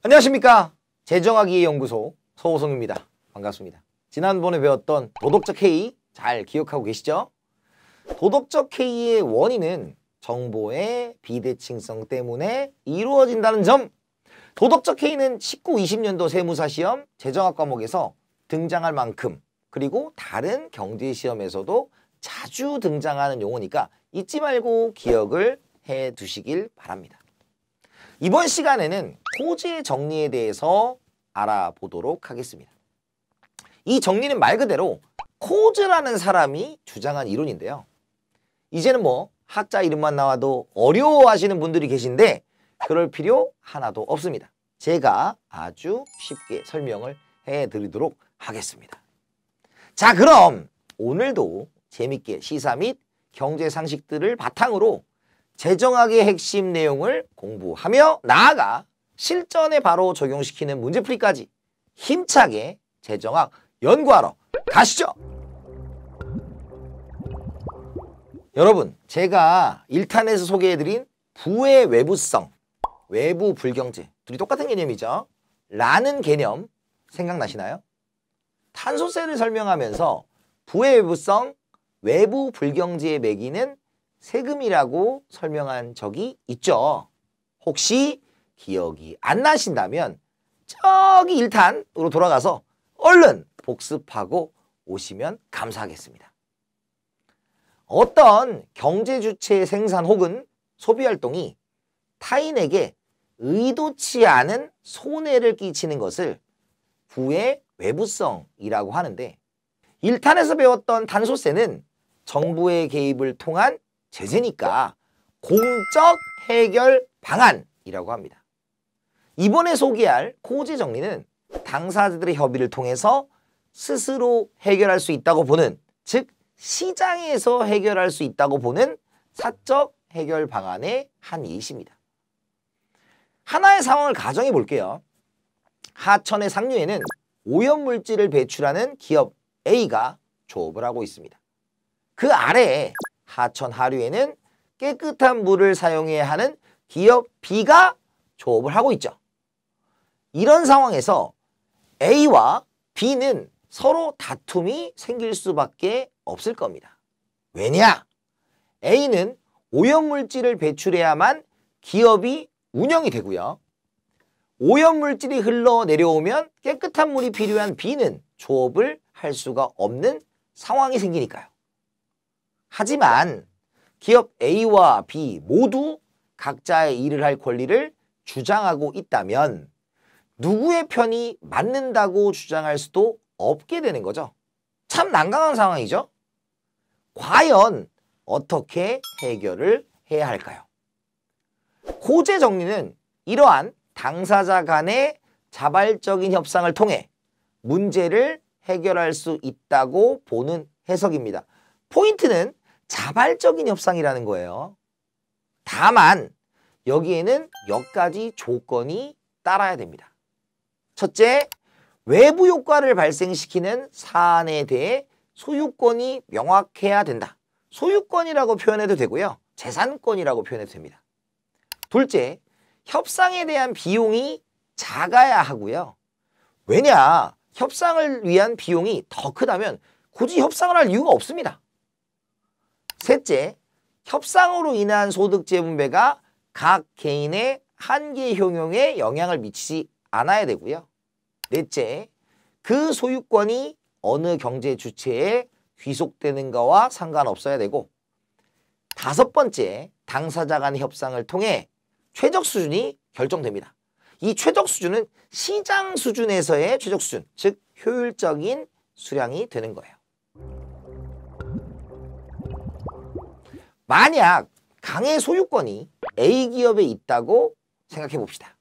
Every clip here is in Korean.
안녕하십니까. 재정하기의 연구소 서호성입니다. 반갑습니다. 지난번에 배웠던 도덕적 해이 잘 기억하고 계시죠? 도덕적 해이의 원인은 정보의 비대칭성 때문에 이루어진다는 점. 도덕적 해이는 19, 20년도 세무사 시험 재정학 과목에서 등장할 만큼, 그리고 다른 경제 시험에서도 자주 등장하는 용어니까 잊지 말고 기억을 해 두시길 바랍니다. 이번 시간에는 코즈의 정리에 대해서 알아보도록 하겠습니다. 이 정리는 말 그대로 코즈라는 사람이 주장한 이론인데요. 이제는 학자 이름만 나와도 어려워하시는 분들이 계신데 그럴 필요 하나도 없습니다. 제가 아주 쉽게 설명을 해드리도록 하겠습니다. 자, 그럼 오늘도 재밌게 시사 및 경제 상식들을 바탕으로 재정학의 핵심 내용을 공부하며 나아가 실전에 바로 적용시키는 문제풀이까지 힘차게 재정학 연구하러 가시죠. 여러분, 제가 1탄에서 소개해드린 부의 외부성, 외부 불경제, 둘이 똑같은 개념이죠. 라는 개념 생각나시나요? 탄소세를 설명하면서 부의 외부성, 외부 불경제의 매기는 세금이라고 설명한 적이 있죠. 혹시 기억이 안 나신다면 저기 1탄으로 돌아가서 얼른 복습하고 오시면 감사하겠습니다. 어떤 경제 주체의 생산 혹은 소비 활동이 타인에게 의도치 않은 손해를 끼치는 것을 부의 외부성이라고 하는데, 1탄에서 배웠던 탄소세는 정부의 개입을 통한 제재니까 공적 해결 방안이라고 합니다. 이번에 소개할 코즈 정리는 당사자들의 협의를 통해서 스스로 해결할 수 있다고 보는, 즉 시장에서 해결할 수 있다고 보는 사적 해결 방안의 한 예시입니다. 하나의 상황을 가정해 볼게요. 하천의 상류에는 오염물질을 배출하는 기업 A가 조업을 하고 있습니다. 그 아래에 하천 하류에는 깨끗한 물을 사용해야 하는 기업 B가 조업을 하고 있죠. 이런 상황에서 A와 B는 서로 다툼이 생길 수밖에 없을 겁니다. 왜냐? A는 오염물질을 배출해야만 기업이 운영이 되고요. 오염물질이 흘러내려오면 깨끗한 물이 필요한 B는 조업을 할 수가 없는 상황이 생기니까요. 하지만 기업 A와 B 모두 각자의 일을 할 권리를 주장하고 있다면 누구의 편이 맞는다고 주장할 수도 없게 되는 거죠. 참 난감한 상황이죠. 과연 어떻게 해결을 해야 할까요? 코즈 정리는 이러한 당사자 간의 자발적인 협상을 통해 문제를 해결할 수 있다고 보는 해석입니다. 포인트는 자발적인 협상이라는 거예요. 다만 여기에는 몇 가지 조건이 따라야 됩니다. 첫째, 외부 효과를 발생시키는 사안에 대해 소유권이 명확해야 된다. 소유권이라고 표현해도 되고요. 재산권이라고 표현해도 됩니다. 둘째, 협상에 대한 비용이 작아야 하고요. 왜냐? 협상을 위한 비용이 더 크다면 굳이 협상을 할 이유가 없습니다. 셋째, 협상으로 인한 소득 재분배가 각 개인의 한계 효용에 영향을 미치지 않아야 되고요. 넷째, 그 소유권이 어느 경제 주체에 귀속되는가와 상관없어야 되고, 다섯 번째, 당사자 간의 협상을 통해 최적 수준이 결정됩니다. 이 최적 수준은 시장 수준에서의 최적 수준, 즉 효율적인 수량이 되는 거예요. 만약 강의 소유권이 A 기업에 있다고 생각해 봅시다.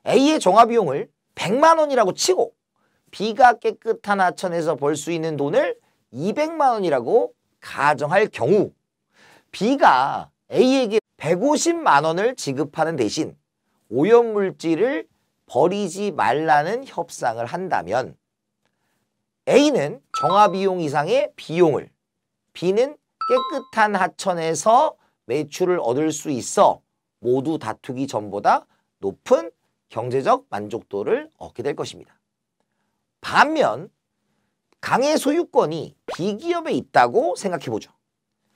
A의 종합비용을 100만 원이라고 치고 B가 깨끗한 하천에서 벌 수 있는 돈을 200만 원이라고 가정할 경우 B가 A에게 150만 원을 지급하는 대신 오염물질을 버리지 말라는 협상을 한다면 A는 종합비용 이상의 비용을, B는 깨끗한 하천에서 매출을 얻을 수 있어 모두 다투기 전보다 높은 경제적 만족도를 얻게 될 것입니다. 반면 강의 소유권이 B기업에 있다고 생각해보죠.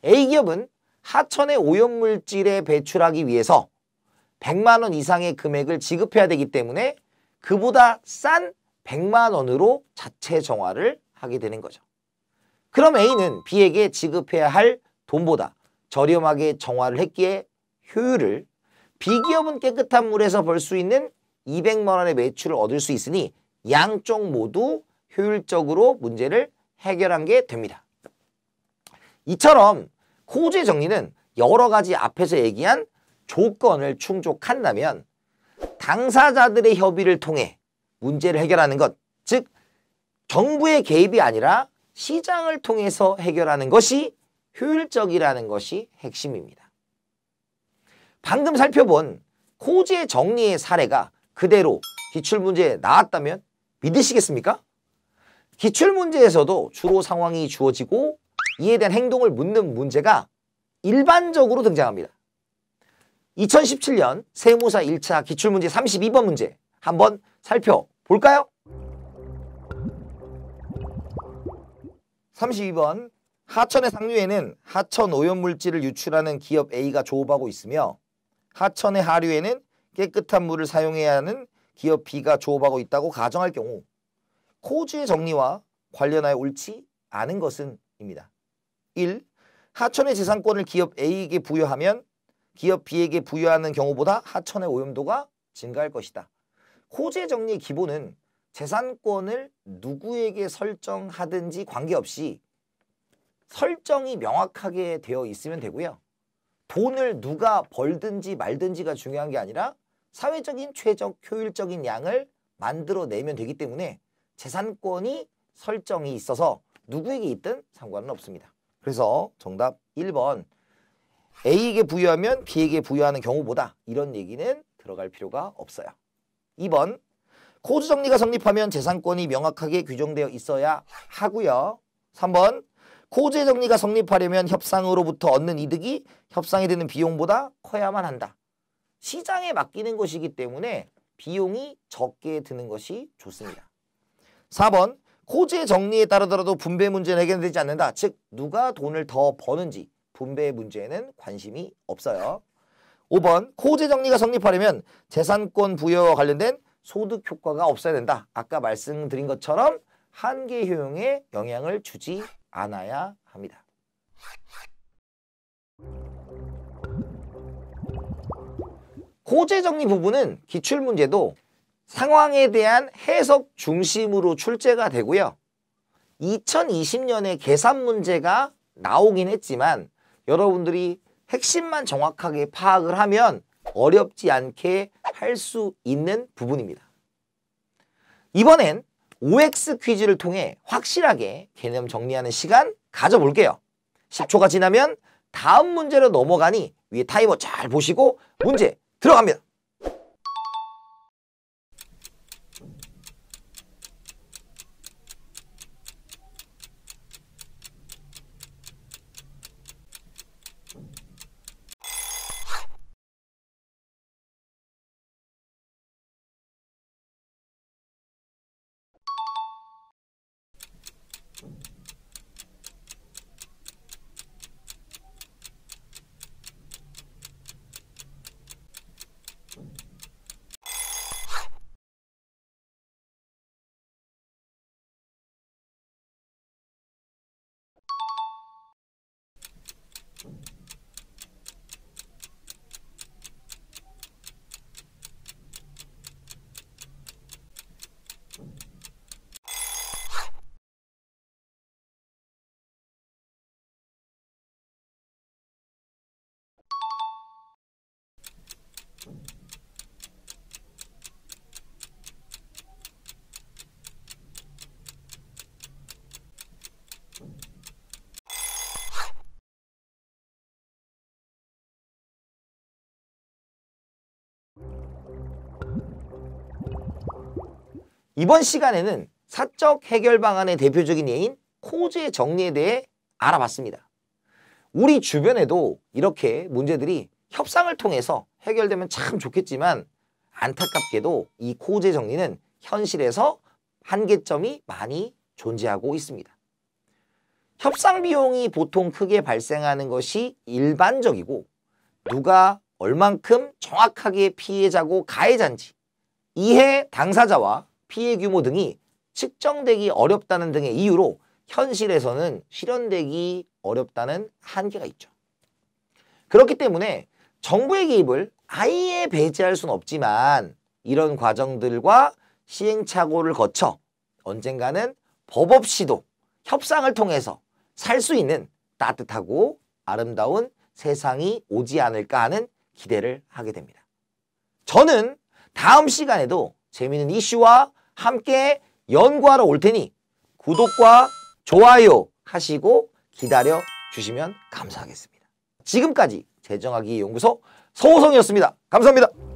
A기업은 하천의 오염물질에 배출하기 위해서 100만 원 이상의 금액을 지급해야 되기 때문에 그보다 싼 100만 원으로 자체 정화를 하게 되는 거죠. 그럼 A는 B에게 지급해야 할 돈보다 저렴하게 정화를 했기에 효율을 B기업은 깨끗한 물에서 벌 수 있는 200만 원의 매출을 얻을 수 있으니 양쪽 모두 효율적으로 문제를 해결한 게 됩니다. 이처럼 코우주의 정리는 여러 가지 앞에서 얘기한 조건을 충족한다면 당사자들의 협의를 통해 문제를 해결하는 것, 즉 정부의 개입이 아니라 시장을 통해서 해결하는 것이 효율적이라는 것이 핵심입니다. 방금 살펴본 코우주의 정리의 사례가 그대로 기출문제에 나왔다면 믿으시겠습니까? 기출문제에서도 주로 상황이 주어지고 이에 대한 행동을 묻는 문제가 일반적으로 등장합니다. 2017년 세무사 1차 기출문제 32번 문제 한번 살펴볼까요? 32번 하천의 상류에는 하천 오염물질을 유출하는 기업 A가 조업하고 있으며 하천의 하류에는 깨끗한 물을 사용해야 하는 기업 B가 조업하고 있다고 가정할 경우 코우주의 정리와 관련하여 옳지 않은 것은 입니다. 1. 하천의 재산권을 기업 A에게 부여하면 기업 B에게 부여하는 경우보다 하천의 오염도가 증가할 것이다. 코우주의 정리의 기본은 재산권을 누구에게 설정하든지 관계없이 설정이 명확하게 되어 있으면 되고요. 돈을 누가 벌든지 말든지가 중요한 게 아니라 사회적인 최적 효율적인 양을 만들어내면 되기 때문에 재산권이 설정이 있어서 누구에게 있든 상관은 없습니다. 그래서 정답 1번 A에게 부여하면 B에게 부여하는 경우보다 이런 얘기는 들어갈 필요가 없어요. 2번 코우주 정리가 성립하면 재산권이 명확하게 규정되어 있어야 하고요. 3번 코우주의 정리가 성립하려면 협상으로부터 얻는 이득이 협상에 드는 비용보다 커야만 한다. 시장에 맡기는 것이기 때문에 비용이 적게 드는 것이 좋습니다. 4번 코우주의 정리에 따르더라도 분배 문제는 해결되지 않는다. 즉 누가 돈을 더 버는지 분배 문제에는 관심이 없어요. 5번 코우주의 정리가 성립하려면 재산권 부여와 관련된 소득 효과가 없어야 된다. 아까 말씀드린 것처럼 한계 효용에 영향을 주지 않아야 합니다. 코우주의 정리 부분은 기출문제도 상황에 대한 해석 중심으로 출제가 되고요. 2020년에 계산 문제가 나오긴 했지만 여러분들이 핵심만 정확하게 파악을 하면 어렵지 않게 할 수 있는 부분입니다. 이번엔 OX 퀴즈를 통해 확실하게 개념 정리하는 시간 가져볼게요. 10초가 지나면 다음 문제로 넘어가니 위에 타이머 잘 보시고 문제 들어갑니다. 이번 시간에는 사적 해결 방안의 대표적인 예인 코우주의 정리에 대해 알아봤습니다. 우리 주변에도 이렇게 문제들이 협상을 통해서 해결되면 참 좋겠지만 안타깝게도 이 코제 정리는 현실에서 한계점이 많이 존재하고 있습니다. 협상 비용이 보통 크게 발생하는 것이 일반적이고 누가 얼만큼 정확하게 피해자고 가해자인지 이해 당사자와 피해 규모 등이 측정되기 어렵다는 등의 이유로 현실에서는 실현되기 어렵다는 한계가 있죠. 그렇기 때문에 정부의 개입을 아예 배제할 수는 없지만 이런 과정들과 시행착오를 거쳐 언젠가는 법 없이도 협상을 통해서 살 수 있는 따뜻하고 아름다운 세상이 오지 않을까 하는 기대를 하게 됩니다. 저는 다음 시간에도 재미있는 이슈와 함께 연구하러 올 테니 구독과 좋아요 하시고 기다려 주시면 감사하겠습니다. 지금까지 재정하기 연구소 서호성이었습니다. 감사합니다.